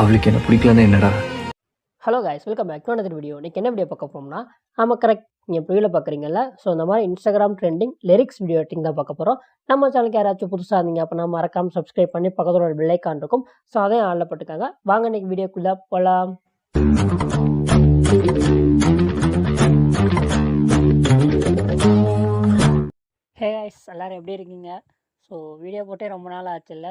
அவளுக்கு என்ன பிடிக்கலன்னா என்னடா? Hello guys, welcome back to another video. இன்றைக்கி என்ன வீடியோ பார்க்க போகிறோம்னா, ஆமாம் கரெக்ட், நீங்கள் வீடியோவில் பார்க்குறீங்கல்ல. ஸோ இந்த மாதிரி Instagram trending lyrics video editing தான் பார்க்க போகிறோம். நம்ம சேனலுக்கு யாராச்சும் புதுசாக இருந்தீங்க அப்படின்னா மறக்காமல் சப்ஸ்கிரைப் பண்ணி பக்கத்தில் ஒரு பெல் ஐக்கான் இருக்கும். ஸோ அதையும் ஆளில் போட்டுக்காங்க. வாங்க இன்றைக்கி வீடியோக்குள்ளே போகலாம். ஹே கைஸ், எல்லோரும் எப்படி இருக்கீங்க? ஸோ வீடியோ போட்டே ரொம்ப நாள் ஆச்சுல்ல.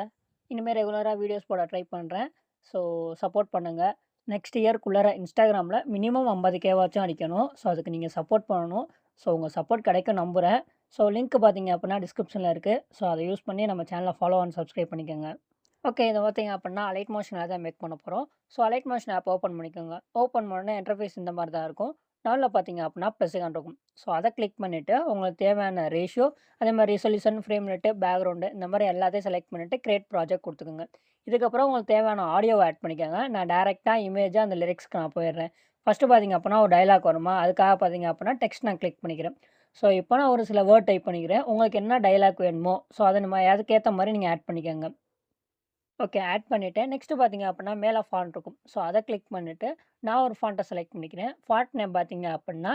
இனிமேல் ரெகுலராக வீடியோஸ் போட ட்ரை பண்ணுறேன். ஸோ சப்போர்ட் பண்ணுங்கள். நெக்ஸ்ட் இயர்க்குள்ளார இன்ஸ்டாகிராமில் மினிமம் 50K வாச்சும் அடிக்கணும். ஸோ அதுக்கு நீங்கள் சப்போர்ட் பண்ணணும். ஸோ உங்கள் சப்போர்ட் கிடைக்கும் நம்புகிறேன். ஸோ லிங்க் பார்த்தீங்க அப்படின்னா டிஸ்கிரிப்ஷனில் இருக்குது. ஸோ அதை யூஸ் பண்ணி நம்ம சேனலை ஃபாலோ அண்ட் சப்ஸ்கிரைப் பண்ணிக்கோங்க. ஓகே, இதை பார்த்தீங்க அப்படின்னா அலைட் மோஷன் தான் மேக் பண்ண போகிறோம். So Alight Motion app open பண்ணிக்கோங்க. ஓப்பன் பண்ணோன்னே இன்டர்ஃபேஸ் இந்த மாதிரி தான் இருக்கும். நாளில் பார்த்தீங்க அப்படின்னா +கான் இருக்கும். ஸோ அதை கிளிக் பண்ணிவிட்டு உங்களுக்கு தேவையான ரேஷியோ, அதே மாதிரி ரிசொல்யூஷன், ஃப்ரேம் ரேட்டு, பேக்ரவுண்டு, இந்த மாதிரி எல்லாத்தையும் செலக்ட் பண்ணிவிட்டு கிரியேட் ப்ராஜெக்ட் கொடுத்துக்கோங்க. இதுக்கப்புறம் உங்களுக்கு தேவையான ஆடியோவை ஆட் பண்ணிக்கோங்க. நான் டேரெக்டாக இமேஜாக அந்த லிரிக்ஸ்க்கு நான் போயிடுறேன். ஃபஸ்ட்டு பார்த்தீங்க அப்படின்னா ஒரு டயலாக் வருமா, அதுக்காக பார்த்தீங்க அப்படின்னா டெக்ஸ்ட் நான் கிளிக் பண்ணிக்கிறேன். ஸோ இப்போ நான் ஒரு சில வேர்ட் டைப் பண்ணிக்கிறேன். உங்களுக்கு என்ன டயலாக் வேணுமோ ஸோ அதை நம்ம அதுக்கேற்ற மாதிரி நீங்கள் ஆட் பண்ணிக்கோங்க. ஓகே, ஆட் பண்ணிவிட்டேன். நெக்ஸ்ட்டு பார்த்தீங்க அப்படின்னா மேலே ஃபாண்ட் இருக்கும். ஸோ அதை கிளிக் பண்ணிவிட்டு நான் ஒரு ஃபாண்ட்டை செலக்ட் பண்ணிக்கிறேன். ஃபாண்ட் நேம் பார்த்தீங்க அப்படின்னா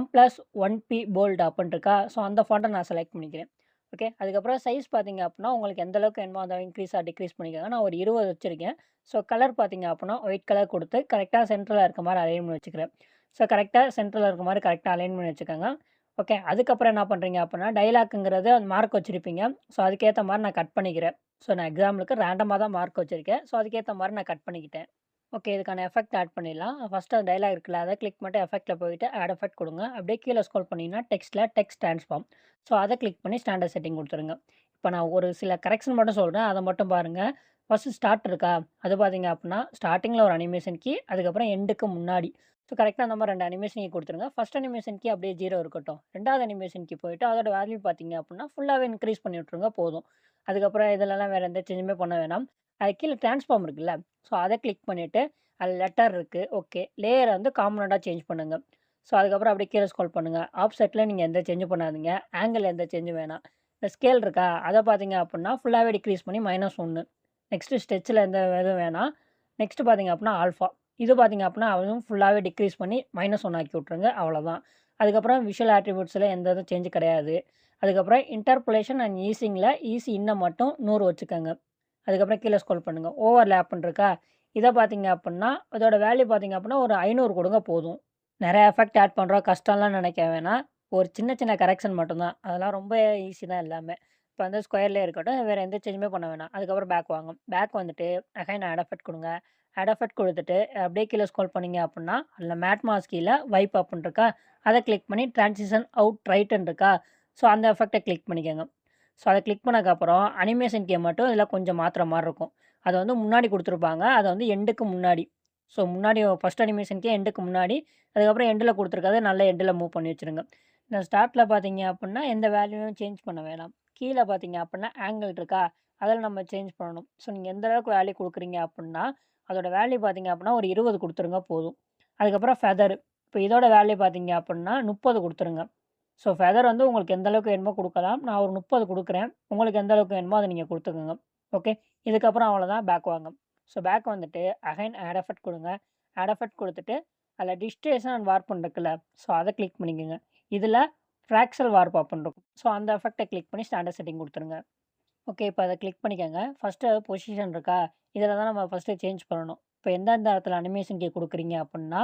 M+1P போல்ட் அப்படின்னு இருக்கா. ஸோ அந்த ஃபாண்ட்டை நான் செலக்ட் பண்ணிக்கிறேன். ஓகே, அதுக்கப்புறம் சைஸ் பார்த்தீங்க அப்படின்னா உங்களுக்கு எந்த அளவுக்கு வேணுமோ அதை இன்க்ரீஸாக டிக்ரீஸ் பண்ணிக்கோங்க. நான் ஒரு 20 வச்சுருக்கேன். ஸோ கலர் பார்த்தீங்க அப்படின்னா ஒயிட் கலர் கொடுத்து கரெக்டாக சென்டரில் இருக்க மாதிரி அலைன் பண்ணி வச்சுக்கிறேன். ஸோ கரெக்டாக சென்டரில் இருக்க மாதிரி கரெக்டாக அலைன் பண்ணி வச்சுக்கோங்க. ஓகே, அதுக்கப்புறம் என்ன பண்ணுறீங்க அப்படின்னா டயலாக்குங்கிறது அந்த மார்க் வச்சுருப்பீங்க. ஸோ அதுக்கேற்ற மாதிரி நான் கட் பண்ணிக்கிறேன். ஸோ நான் எக்ஸாம்பிளுக்கு ரேண்டமாக தான் மார்க் வச்சுருக்கேன். ஸோ அதுக்கேற்ற மாதிரி நான் கட் பண்ணிக்கிட்டேன். ஓகே, இதுக்கான எஃபெக்ட் ஆட் பண்ணிடலாம். ஃபஸ்ட்டு அந்த டயலாக் இருக்குல்ல, அதை கிளிக் பண்ணிட்டு எஃபெக்ட்டில் போயிட்டு ஆட் எஃபெக்ட் கொடுங்க. அப்படியே கீழே ஸ்க்ரோல் பண்ணிங்கன்னா டெக்ஸ்ட்டில் டெக்ஸ்ட் ட்ரான்ஸ்ஃபார்ம். ஸோ அதை கிளிக் பண்ணி ஸ்டாண்டர்ட் செட்டிங் கொடுத்துருங்க. இப்போ நான் ஒரு சில கரெக்ஷன் மட்டும் சொல்கிறேன், அதை மட்டும் பாருங்கள். ஃபஸ்ட்டு ஸ்டார்ட் இருக்கா, அது பார்த்தீங்க அப்படின்னா ஸ்டார்டிங்கில் ஒரு அனிமேஷன் கீ, அதுக்கப்புறம் எண்டுக்கு முன்னாடி. ஸோ கரெக்டாக அந்த மாதிரி 2 அனிமேஷன் கீ கொடுத்துருங்க. ஃபஸ்ட் அனிமேஷன் கீ அப்படியே 0 இருக்கட்டும். 2வது அனிமேஷன் கீ போயிட்டு அதோட வேல்யூ பார்த்தீங்க அப்படின்னா ஃபுல்லாகவே இன்க்ரீஸ் பண்ணி விட்ருங்க போதும். அதுக்கப்புறம் இதிலலாம் வேறு எந்த சேஞ்சுமே பண்ண வேணாம். அது கீழே ட்ரான்ஸ்ஃபார்ம் இருக்குல்ல, ஸோ அதை கிளிக் பண்ணிவிட்டு அதில் லெட்டர் இருக்குது. ஓகே, லேயரை வந்து காம்பனண்ட்டாக சேஞ்ச் பண்ணுங்கள். ஸோ அதுக்கப்புறம் அப்படியே கீழே ஸ்க்ரோல் பண்ணுங்கள். ஆஃப்செட்டில் நீங்கள் எந்த சேஞ்சும் பண்ணாதீங்க. ஆங்கிள் எந்த சேஞ்சும் வேணாம். இந்த ஸ்கேல் இருக்கா, அதை பார்த்தீங்க அப்படின்னா ஃபுல்லாகவே டிக்ரீஸ் பண்ணி -1. நெக்ஸ்ட்டு ஸ்டெச்சில் எந்த இதுவும் வேணாம். நெக்ஸ்ட்டு பார்த்தீங்க அப்படின்னா ஆல்ஃபா. இது பார்த்தீங்க அப்படின்னா அதுவும் ஃபுல்லாகவே டிக்ரீஸ் பண்ணி -1 ஆக்கி விட்ருங்க. அவ்வளோதான். அதுக்கப்புறம் விஷுவல் ஆட்ரிபியூட்ஸில் எந்த இதுவும் சேஞ்ச் கிடையாது. அதுக்கப்புறம் இன்டர்போலேஷன் அண்ட் ஈஸிங்கில் ஈஸி இன்ன மட்டும் 100 வச்சுக்கோங்க. அதுக்கப்புறம் கீழே ஸ்க்ரோல் பண்ணுங்கள். ஓவர்லேப்ன்னு இருக்கா, இதை பார்த்தீங்க அப்படின்னா அதோட வேல்யூ பார்த்தீங்க அப்படின்னா ஒரு 500 கொடுங்க போதும். நிறைய எஃபெக்ட் ஆட் பண்ணுறோம், கஷ்டம்லாம் நினைக்க வேணாம். ஒரு சின்ன சின்ன கரெக்ஷன் மட்டும்தான். அதெல்லாம் ரொம்ப ஈஸி தான் எல்லாமே. இப்போ வந்து ஸ்கொயர்லேயே இருக்கட்டும், வேறு எந்த சேஞ்சுமே பண்ண வேணாம். அதுக்கப்புறம் பேக் வாங்க. பேக் வந்துட்டு அகைன் ஆட் எஃபெக்ட் கொடுங்க. ஆட் எஃபெக்ட் கொடுத்துட்டு அப்படியே கீழே ஸ்க்ரோல் பண்ணீங்க அப்படின்னா அதில் மேட் மாஸ்க் கீழே வைப் அப்புன்னு இருக்கா, அதை கிளிக் பண்ணி ட்ரான்சிஷன் அவுட் ரைட்டுன்னு இருக்கா. ஸோ அந்த எஃபெக்டை கிளிக் பண்ணிக்கோங்க. ஸோ அதை கிளிக் பண்ணதுக்கப்புறம் அனிமேஷன் கீ மட்டும் இதில் கொஞ்சம் மாற்றுற மாதிரி இருக்கும். அதை வந்து முன்னாடி கொடுத்துருப்பாங்க, அதை வந்து எண்டுக்கு முன்னாடி. ஸோ முன்னாடி ஃபஸ்ட் அனிமேஷன் கீ எண்டுக்கு முன்னாடி, அதுக்கப்புறம் எண்டில் கொடுத்துருக்கறத நல்லா எண்டில் மூவ் பண்ணி வச்சுருங்க. இந்த ஸ்டார்ட்டில் பார்த்தீங்க அப்படின்னா எந்த வேல்யூவும் சேஞ்ச் பண்ண வேணாம். கீழே பார்த்தீங்க அப்படின்னா ஆங்கிள் இருக்கா, அதில் நம்ம சேஞ்ச் பண்ணணும். ஸோ நீங்கள் எந்த அளவுக்கு வேல்யூ கொடுக்குறீங்க அப்படின்னா அதோட வேல்யூ பார்த்தீங்க அப்படின்னா ஒரு 20 கொடுத்துருங்க போதும். அதுக்கப்புறம் ஃபெதர், இப்போ இதோட வேல்யூ பார்த்தீங்க அப்படின்னா 30 கொடுத்துருங்க. ஸோ ஃபெதர் வந்து உங்களுக்கு எந்த அளவுக்கு வேணுமோ கொடுக்கலாம். நான் ஒரு 30 கொடுக்குறேன். உங்களுக்கு எந்த அளவுக்கு வேணுமோ அதை நீங்கள் கொடுத்துக்கோங்க. ஓகே, இதுக்கப்புறம் அவ்வளோதான். பேக் வாங்க. ஸோ பேக் வந்துட்டு அகைன் ஆட் எஃபெக்ட் கொடுங்க. ஆட் எஃபெக்ட் கொடுத்துட்டு அதில் டிஸ்டேஷன் அண்ட் வார்ப்புன்னு இருக்குல்ல, ஸோ அதை கிளிக் பண்ணிக்கோங்க. இதில் ஃப்ராக்சல் வார்ப் அப்படின்னு இருக்கும். ஸோ அந்த எஃபெக்ட்டை கிளிக் பண்ணி ஸ்டாண்டர்ட் செட்டிங் கொடுத்துருங்க. ஓகே, இப்போ அதை கிளிக் பண்ணிக்கோங்க. ஃபஸ்ட்டு பொசிஷன் இருக்கா, இதில் தான் நம்ம ஃபஸ்ட்டு சேஞ்ச் பண்ணணும். இப்போ எந்தெந்த இடத்துல அனிமேஷன் கீ கொடுக்குறீங்க அப்படின்னா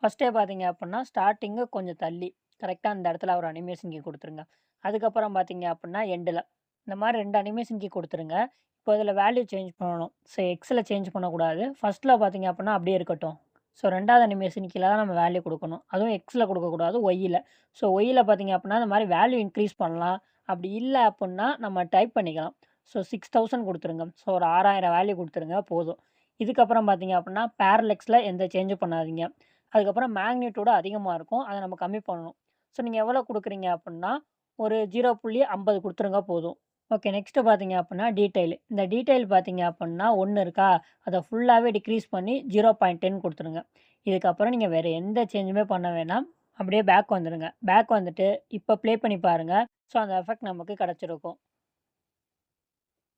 ஃபஸ்ட்டே பார்த்தீங்க அப்படின்னா ஸ்டார்டிங்கு கொஞ்சம் தள்ளி கரெக்டாக அந்த இடத்துல ஒரு அனிமேஷன் கீ கொடுத்துருங்க. அதுக்கப்புறம் பார்த்தீங்க அப்படின்னா எண்டில் இந்த மாதிரி 2 அனிமேஷன் கீ கொடுத்துருங்க. இப்போ இதில் வேல்யூ சேஞ்ச் பண்ணணும். ஸோ எக்ஸில் சேஞ்ச் பண்ணக்கூடாது. ஃபஸ்ட்டில் பார்த்தீங்க அப்படின்னா அப்படியே இருக்கட்டும். ஸோ 2வது அனிமேஷன் கீழே தான் நம்ம வேல்யூ கொடுக்கணும். அதுவும் எக்ஸில் கொடுக்கக்கூடாது, ஒய்யில். ஸோ ஒய்யில் பார்த்தீங்க அப்படின்னா இந்த மாதிரி வேல்யூ இன்க்ரீஸ் பண்ணலாம். அப்படி இல்லை அப்படின்னா நம்ம டைப் பண்ணிக்கலாம். ஸோ 6000 கொடுத்துருங்க. ஸோ ஒரு 6000 வேல்யூ கொடுத்துருங்க போதும். இதுக்கப்புறம் பார்த்தீங்க அப்படின்னா பேரலெக்ஸில் எந்த சேஞ்சும் பண்ணாதீங்க. அதுக்கப்புறம் மேக்னிட்யூடு அதிகமாக இருக்கும், அதை நம்ம கம்மி பண்ணணும். ஸோ நீங்கள் எவ்வளோ கொடுக்குறீங்க அப்படின்னா ஒரு 0.50 கொடுத்துருங்க போதும். ஓகே, நெக்ஸ்ட்டு பார்த்தீங்க அப்படின்னா டீட்டெயில். இந்த டீட்டெயில் பார்த்தீங்க அப்படின்னா 1 இருக்கா, அதை ஃபுல்லாகவே டிக்ரீஸ் பண்ணி 0.10 கொடுத்துருங்க. இதுக்கப்புறம் நீங்கள் வேறு எந்த சேஞ்சுமே பண்ண வேணாம். அப்படியே பேக் வந்துடுங்க. பேக் வந்துட்டு இப்போ ப்ளே பண்ணி பாருங்கள். ஸோ அந்த எஃபெக்ட் நமக்கு கிடச்சிருக்கும்.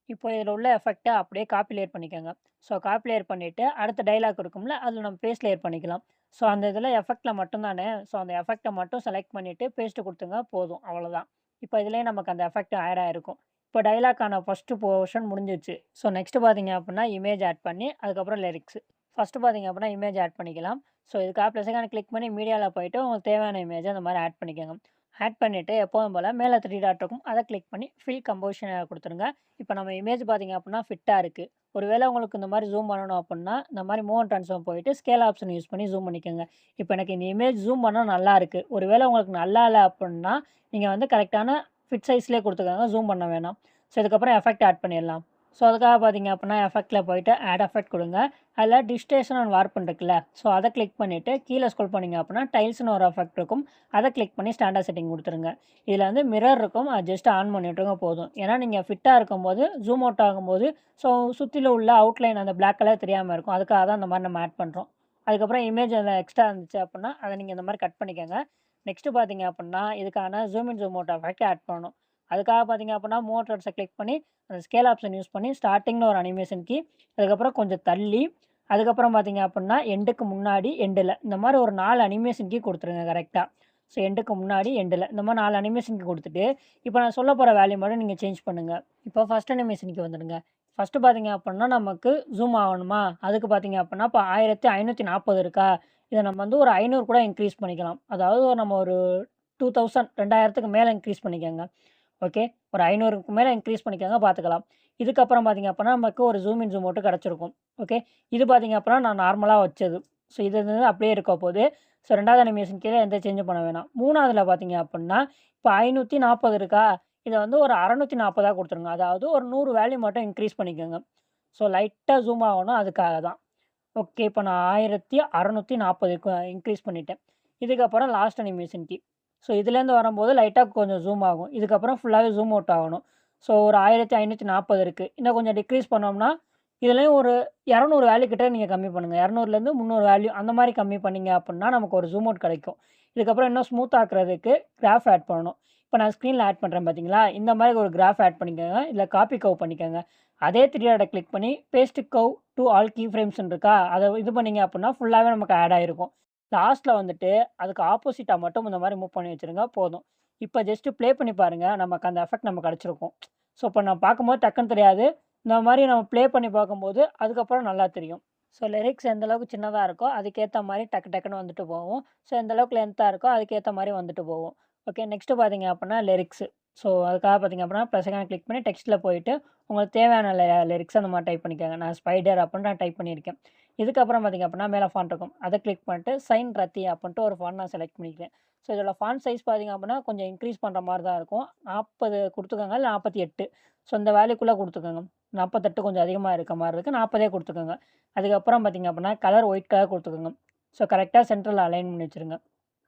இப்போ இதில உள்ள எஃபெக்ட்ட அப்படியே காப்பி லேயர் பண்ணிக்கோங்க. ஸோ காப்பி லேயர் பண்ணிட்டு, அடுத்த டயலாக் இருக்கும்ல, அதில நம்ம பேஸ்ட் லேயர் பண்ணிக்கலாம். ஸோ அந்த இதில எஃபெக்ட்ல மட்டும் தானே, ஸோ அந்த எஃபெக்ட்ட மட்டும் செலக்ட் பண்ணிட்டு, பேஸ்ட் குடுத்துங்க போதும். அவ்வளோதான். இப்போ இதிலேயே நமக்கு அந்த எஃபெக்ட் ஆட் ஆயிருக்கும். இப்போ டயலாக்கான ஃபர்ஸ்ட் போர்ஷன் முடிஞ்சிருச்சு. ஸோ நெக்ஸ்ட் பார்த்தீங்க அப்படின்னா, இமேஜ் ஆட் பண்ணி, அதுக்கப்புறம் லிரிக்ஸ். ஃபர்ஸ்ட் பார்த்தீங்க அப்படின்னா, இமேஜ் ஆட் பண்ணிக்கலாம். ஸோ இதுக்காக ப்ளஸ் ஐகான கிளிக் பண்ணி மீடியால போயிட்டு, உங்களுக்கு தேவையான இமேஜ அந்த மாரி ஆட் பண்ணிக்கோங்க. ஆட் பண்ணிட்டு எப்போதும் போல மேல 3 டாட் இருக்கும். அத கிளிக் பண்ணி ஃபில் கம்போசிஷன் குடுத்துருங்க. இப்ப நம்ம இமேஜ் பார்த்தீங்க அப்டின்னா ஃபிட்டா இருக்கு. ஒருவேள உங்களுக்கு இந்த மாரி ஜூம் பண்ணணும் அப்டின்னா, இந்த மாரி மூவ் அண்ட் ட்ரான்ஸ்ஃபார்ம் போயிட்டு ஸ்கேல் ஆப்ஷன் யூஸ் பண்ணி ஜூம் பண்ணிக்கோங்க. இப்ப எனக்கு இந்த இமேஜ் ஜூம் பண்ணா நல்லா இருக்கு. ஒருவேள உங்களுக்கு நல்லா இல்ல அப்டின்னா, நீங்க வந்து கரெக்ட்டான ஃபிட் சைஸ்லயே குடுத்துக்கோங்க. ஜூம் பண்ண வேணாம். ஸோ இதுக்கப்புறம் எஃபெக்ட் ஆட் பண்ணிடலாம். ஸோ அதுக்காக பார்த்தீங்க அப்டின்னா, எஃபெக்ட்ல போயிட்டு ஆட் எஃபெக்ட் குடுங்க. அதில டிஸ்டேஷன் அண்ட் வார்ப்ன்னு இருக்குல்ல, ஸோ அத கிளிக் பண்ணிட்டு கீழ ஸ்க்ரோல் பண்ணீங்க அப்டின்னா, டைல்ஸ்ன்னு ஒரு எஃபெக்ட் இருக்கும். அத கிளிக் பண்ணி ஸ்டாண்டர்ட் செட்டிங் குடுத்துருங்க. இதில வந்து மிரர் இருக்கும். அத ஜஸ்ட் ஆன் பண்ணி விட்டுருங்க போதும். ஏன்னா, நீங்க ஃபிட்டா இருக்கும்போது, ஜூம் அவுட் ஆகும்போது, ஸோ சுத்திலும் உள்ள அவுட்லைன் அந்த பிளாக் கலர் தெரியாம இருக்கும். அதுக்காக தான் இந்த மாரி நம்ம ஆட் பண்றோம். அதுக்கப்புறம் இமேஜ் அதில எக்ஸ்ட்ரா இருந்துச்சு அப்டின்னா, அத நீங்க இந்த மாரி கட் பண்ணிக்கங்க. நெக்ஸ்ட் பார்த்தீங்க அப்டின்னா, இதுக்கான zoom in, zoom out effect add பண்ணணும். அதுக்காக பார்த்தீங்க அப்டின்னா, மூவ் ட்ரான்ஸ கிளிக் பண்ணி, அந்த ஸ்கேல் ஆப்ஷன் யூஸ் பண்ணி ஸ்டார்ட்டிங்ல ஒரு அனிமேஷன் கீ, அதுக்கப்புறம் கொஞ்சம் தள்ளி, அதுக்கப்புறம் பார்த்தீங்க அப்டின்னா, எண்டுக்கு முன்னாடி, எண்டுல இந்த மாரி ஒரு 4 அனிமேஷன் கீ குடுத்துருங்க கரெக்ட்டா. ஸோ எண்டுக்கு முன்னாடி, எண்டுல இந்த மாரி 4 அனிமேஷன் கீ குடுத்துட்டு, இப்ப நான் சொல்லப் போற வேல்யூ மட்டும் நீங்க சேஞ்ச் பண்ணுங்க. இப்போ ஃபர்ஸ்ட் அனிமேஷனுக்கு வந்துடுங்க. ஃபர்ஸ்ட் பார்த்தீங்க அப்டின்னா, நமக்கு ஜூம் ஆகணுமா? அதுக்கு பார்த்தீங்க அப்டின்னா, இப்ப 1540 இருக்கா? இத நம்ம வந்து ஒரு 500 கூட இன்கிரீஸ் பண்ணிக்கலாம். அதாவது நம்ம ஒரு 2000 2000க்கு மேல இன்கிரீஸ் பண்ணிக்கங்க. ஓகே. ஒரு 500க்கு மேல இன்கிரீஸ் பண்ணிக்கங்க பார்த்துக்கலாம். இதுக்கப்புறம் பார்த்தீங்க அப்பன்னா, நமக்கு ஒரு ஜூம் இன், ஜூம் அவுட் கிடைச்சிருக்கும். ஓகே. இது பார்த்தீங்க அப்பன்னா, நான் நார்மலா வச்சது. ஸோ இது வந்து அப்படியே இருக்க போது. ஸோ 2வது அனிமேஷன் கீழ எந்த சேஞ்சும் பண்ண வேணாம். 3வதுல பார்த்தீங்க அப்புட்ன்னா, இப்ப 540 இருக்கா? இத வந்து ஒரு 640ஆ குடுத்துருங்க. அதாவது ஒரு 100 வேல்யூ மட்டும் இன்கிரீஸ் பண்ணிக்கங்க. ஸோ லைட்டா ஜூம் ஆகணும் அதுக்காக தான். ஓகே. இப்ப நான் 1640க்கு இன்கிரீஸ் பண்ணிட்டேன். இதுக்கப்புறம் லாஸ்ட் அனிமேஷன் கீ. ஸோ இதுலேருந்து வரும்போது லைட்டா கொஞ்சம் ஜூம் ஆகும். இதுக்கப்புறம் ஃபுல்லாவே ஜூம் அவுட் ஆகணும். ஸோ ஒரு 1540 இருக்கு. இன்னும் கொஞ்சம் டிக்ரீஸ் பண்ணோம்னா, இதுலயும் ஒரு 200 வேல்யூ கிட்ட நீங்க கம்மி பண்ணுங்க. 200லேருந்து 300 வேல்யூ அந்த மாரி கம்மி பண்ணீங்க அப்புட்ன்னா, நமக்கு ஒரு ஜூம் அவுட் கிடைக்கும். இதுக்கப்புறம் இன்னும் ஸ்மூத் ஆக்குறதுக்கு கிராஃப் ஆட் பண்ணணும். இப்ப நான் ஸ்க்ரீன்ல ஆட் பண்றேன் பார்த்தீங்களா? இந்த மாரி ஒரு கிராஃப் ஆட் பண்ணிக்கங்க. இல்ல காப்பி கர்வ் பண்ணிக்கங்க. அதே 3 டாட்ட கிளிக் பண்ணி paste curve to all key ஃப்ரேம்ஸ்ன்னு இருக்கா? அத இது பண்ணீங்க அப்புட்ன்னா, ஃபுல்லாவே நமக்கு ஆட் ஆயிருக்கும். லாஸ்ட்ல வந்துட்டு அதுக்கு ஆப்போசிட்டா மட்டும் இந்த மாரி மூவ் பண்ணி வச்சுருங்க போதும். இப்ப ஜஸ்ட் ப்ளே பண்ணி பாருங்க. நமக்கு அந்த எஃபெக்ட் நமக்கு கிடைச்சிருக்கும். ஸோ இப்ப நான் பார்க்கும்போது டக்குன்னு தெரியாது. இந்த மாரி நம்ம ப்ளே பண்ணி பார்க்கும்போது, அதுக்கப்புறம் நல்லா தெரியும். ஸோ லிரிக்ஸ் எந்த அளவுக்கு சின்னதா இருக்கோ, அதுக்கேத்த மாரி டக்கு டக்குன்னு வந்துட்டு போகும். ஸோ எந்த அளவுக்கு லென்த்தா இருக்கோ, அதுக்கேத்த மாரி வந்துட்டு போகும். ஓகே. நெக்ஸ்ட் பார்த்தீங்க அப்புட்ன்னா லிரிக்ஸ். ஸோ அதுக்காக பார்த்தீங்க அப்புட்ன்னா, ப்ளஸ் ஐகான கிளிக் பண்ணி டெக்ஸ்ட்ல போயிட்டு, உங்களுக்கு தேவையான லிரிக்ஸ் அந்த மாரி டைப் பண்ணிக்கங்க. நான் ஸ்பைடர் அப்புட்ன்னு நான் டைப் பண்ணியிருக்கேன். இதுக்கப்புறம் பார்த்தீங்க அப்புட்ன்னா, மேல ஃபாண்ட் இருக்கும். அத கிளிக் பண்ணிட்டு, சைன் ரத்தி அப்புட்ன்ட்டு ஒரு ஃபாண்ட் நான் செலக்ட் பண்ணிக்கிறேன். ஸோ இதோட ஃபாண்ட் சைஸ் பார்த்தீங்க அப்புட்ன்னா, கொஞ்சம் இன்கிரீஸ் பண்ற மாரி தான் இருக்கும். 40 குடுத்துக்கோங்க. இல்ல 48. ஸோ இந்த வேல்யூக்குள்ள குடுத்துக்கோங்க. 48 கொஞ்சம் அதிகமா இருக்க மாரி இருக்கு. 40ஏ குடுத்துக்கோங்க. அதுக்கப்புறம் பார்த்தீங்க அப்புட்ன்னா, கலர் ஒயிட் கலர் குடுத்துக்கோங்க. ஸோ கரெக்ட்டா சென்டர்ல அலைன் பண்ணி வச்சுருங்க.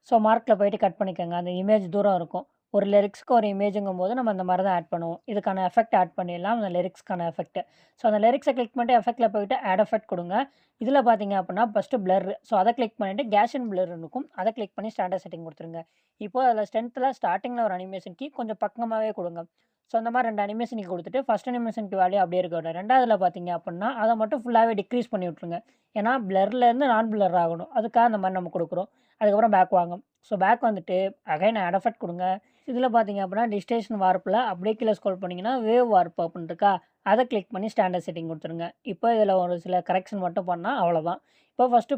ஸோ மார்க்ல போயிட்டு கட் பண்ணிக்கங்க. அந்த இமேஜ் தூரம் இருக்கும். ஒரு லிரிக்ஸ்க்கு ஒரு இமேஜுங்கும்போது நம்ம இந்த மாரி தான் ஆட் பண்ணுவோம். இதுக்கான எஃபெக்ட் ஆட் பண்ணிடலாம். அந்த லிரிக்ஸ்க்கான எஃபெக்ட். ஸோ அந்த லிரிக்ஸ கிளிக் பண்ணிட்டு எஃபெக்ட்ல போயிட்டு ஆட் எஃபெக்ட் குடுங்க. இதில பார்த்தீங்க அப்புட்ன்னா, ஃபர்ஸ்ட் பிளர். ஸோ அத கிளிக் பண்ணிட்டு கேஷன் பிளர் இருக்கும். அத கிளிக் பண்ணி ஸ்டாண்டர்ட் செட்டிங் குடுத்துருங்க. இப்போ அதில ஸ்ட்ரென்த்ல ஸ்டார்ட்டிங்ல ஒரு அனிமேஷன் கீ கொஞ்சம் பக்கமாவே குடுங்க. ஸோ அந்த மாரி 2 அனிமேஷன் கீ குடுத்துட்டு, ஃபர்ஸ்ட் அனிமேஷனுக்கு வேல்யூ அப்படியே இருக்கட்டும். 2வதுல பார்த்தீங்க அப்புட்ன்னா, அத மட்டும் ஃபுல்லாவே டிக்ரீஸ் பண்ணி விட்டுருங்க. ஏன்னா பிளர்லேருந்து நான் பிளர் ஆகணும். அதுக்காக அந்த மாரி நம்ம குடுக்குறோம். அதுக்கப்புறம் பேக் வாங்க. ஸோ பேக் வந்துட்டு அகைன் ஆட் எஃபெக்ட் குடுங்க. இதில பார்த்தீங்க அப்புட்ன்னா, டிஸ்டேஷன் வார்ப்ல அப்படியே கீழ ஸ்க்ரோல் பண்ணீங்கன்னா, வேவ் வார்ப் அப்புட்ன்னு இருக்கா? அத கிளிக் பண்ணி ஸ்டாண்டர்ட் செட்டிங் குடுத்துருங்க. இப்போ இதில ஒரு சில கரெக்ஷன் மட்டும் பண்ணா அவ்வளோதான். இப்போ ஃபர்ஸ்ட்டு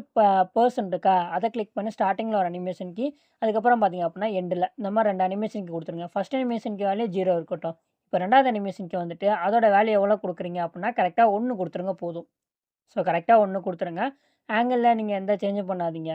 பெர்சன் இருக்கா? அத கிளிக் பண்ணி ஸ்டார்ட்டிங்ல ஒரு அனிமேஷன் கீ, அதுக்கப்புறம் பார்த்தீங்க அப்புட்ன்னா, எண்டுல இந்த மாரி 2 அனிமேஷன் கீ குடுத்துருங்க. ஃபர்ஸ்ட் அனிமேஷன் கீ வேல்யூ 0 இருக்கட்டும். இப்போ 2வது அனிமேஷன் கீ வந்துட்டு, அதோட வேல்யூ எவ்வளோ குடுக்குறீங்க அப்புட்ன்னா, கரெக்ட்டா 1 குடுத்துருங்க போதும். ஸோ கரெக்ட்டா 1 குடுத்துருங்க. ஆங்கிள்ல நீங்க எந்த சேஞ்சும் பண்ணாதீங்க.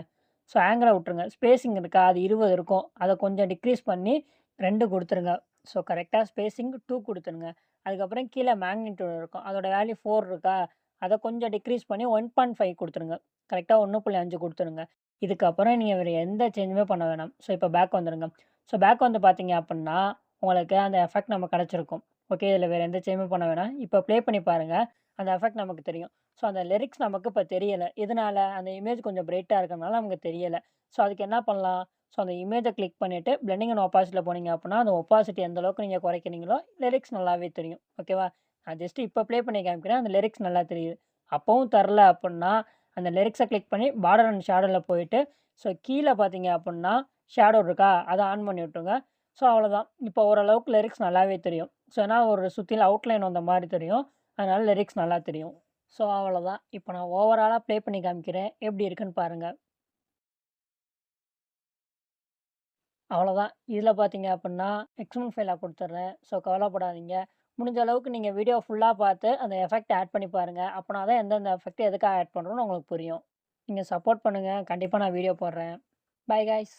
ஸோ ஆங்கில விட்டுருங்க. ஸ்பேசிங் இருக்கா? அது 20 இருக்கும். அத கொஞ்சம் டிக்ரீஸ் பண்ணி 2 குடுத்துருங்க. ஸோ கரெக்ட்டா ஸ்பேசிங் 2 குடுத்துருங்க. அதுக்கப்புறம் கீழ மேக்னிட்யூட் இருக்கும். அதோட வேல்யூ 4 இருக்கா? அத கொஞ்சம் டிக்ரீஸ் பண்ணி 1.5 குடுத்துருங்க. கரெக்ட்டா 1.5 குடுத்துருங்க. இதுக்கப்புறம் நீங்க வேற எந்த சேஞ்சுமே பண்ண வேணாம். ஸோ இப்போ பேக் வந்துருங்க. ஸோ பேக் வந்து பார்த்தீங்க அப்புட்ன்னா, உங்களுக்கு அந்த எஃபெக்ட் நமக்கு கிடைச்சிருக்கும். ஓகே. இதில வேற எந்த சேஞ்சுமே பண்ண வேணாம். இப்போ ப்ளே பண்ணி பாருங்க. அந்த எஃபெக்ட் நமக்கு தெரியும். ஸோ அந்த லிரிக்ஸ் நமக்கு இப்ப தெரியல. எதனால? அந்த இமேஜ் கொஞ்சம் பிரைட்டா இருக்கனால நமக்கு தெரியல. ஸோ அதுக்கு என்ன பண்ணலாம்? ஸோ அந்த இமேஜ கிளிக் பண்ணிட்டு பிளெண்டிங் அண்ட் ஒப்பாசிட்டில போனீங்க அப்புட்ன்னா, அந்த ஒப்பாசிட்டி எந்த அளவுக்கு நீங்க குறைக்கிறீங்களோ, லிரிக்ஸ் நல்லாவே தெரியும். ஓகேவா? நான் ஜஸ்ட் இப்போ ப்ளே பண்ணி காமிக்கிறேன். அந்த லிரிக்ஸ் நல்லா தெரியுது. அப்பவும் தரல அப்புட்ன்னா, அந்த லிரிக்ஸ கிளிக் பண்ணி பார்டர் அண்ட் ஷேடோல போயிட்டு, ஸோ கீழ பார்த்தீங்க அப்புட்ன்னா, ஷேடோ இருக்கா? அத ஆன் பண்ணி விட்டுருங்க. ஸோ அவ்வளோதான். இப்போ ஓரளவுக்கு லிரிக்ஸ் நல்லாவே தெரியும். ஸோ ஏன்னா ஒரு சுத்திலும் அவுட்லைன் வந்த மாரி தெரியும். அதனால லிரிக்ஸ் நல்லா தெரியும். ஸோ அவ்வளோதான். இப்போ நான் ஓவராலா ப்ளே பண்ணி காமிக்கிறேன். எப்படி இருக்குன்னு பாருங்க. அவ்வளோதான். இதில பார்த்தீங்க அப்புட்ன்னா, எக்ஸ்எம்எல் ஃபைலா குடுத்துடுறேன். ஸோ கவலைப்படாதீங்க. முடிஞ்ச அளவுக்கு நீங்க வீடியோ ஃபுல்லா பார்த்து, அந்த எஃபெக்ட் ஆட் பண்ணி பாருங்க. அப்பனா தான் எந்தெந்த எஃபெக்ட் எதுக்காக ஆட் பண்றோம்னு உங்களுக்கு புரியும். நீங்க சப்போர்ட் பண்ணுங்க. கண்டிப்பா நான் வீடியோ போடுறேன். Bye guys.